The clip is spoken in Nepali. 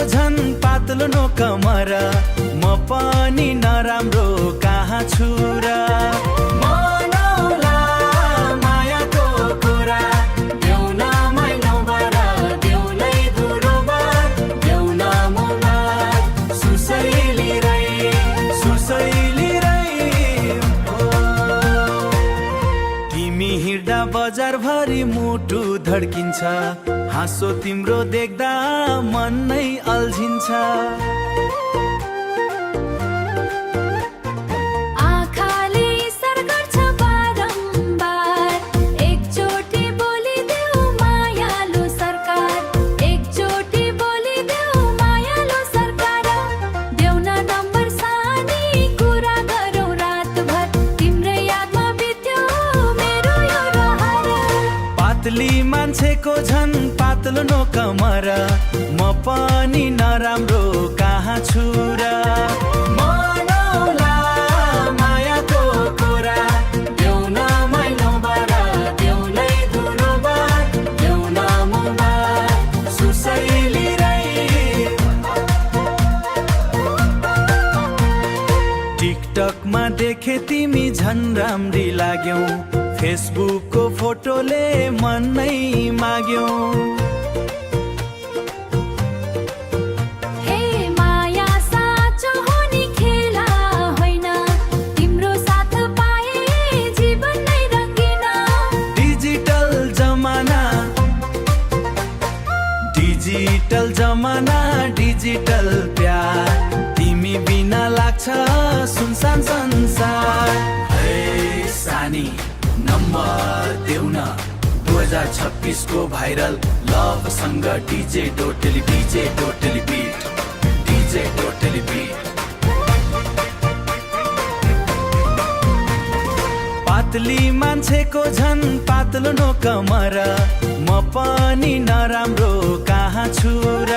झन् पातलो नो कमर म पनि नराम्रो कहाँ छु र मनौला मायाको कुरा देऊ न मैलोबाट देऊ नै दुरोबाट देऊ न मलाई सुसैली तिमी हिँड्दा बजार भरि मुटु धड्किन्छ हाँसो तिम्रो देख्दा मन नै अल्झिन्छ आँखाले इसार गर्छ बारम्बार एकचोटि बोलिदेऊ मायालु सरकार एकचोटि बोलिदेऊ मायालु सरकार देऊ न नम्बर सानी कुरा गरौँ रातभर तिम्रै यादमा बित्यो मेरो यो रहर पातली मान्छेको झन् पातलो नो कमर म पनि नराम्रो कहाँ छु र मनौला मायाको कुरा देऊ न मैलोबाट देऊ नै दुरोबाट देऊ न मलाई सुसैली टिकटकमा देखे तिमी झन् राम्री लाग्यौ फेसबुकको फोटोले मन नै माग्यौ हे माया साँचो हो नि खेला होइन तिम्रो साथ पाए जीवन नै रङ्गिन डिजिटल जमाना डिजिटल प्यार तिमी बिना लाग्छ सुनसान संसार हे सानी नम्बर देऊ न 2026 को भाइरल लभ सँग डीजे टोटली बीट पातली मान्छेको झन् पातलो नो कमर म पनि नराम्रो कहाँ छु र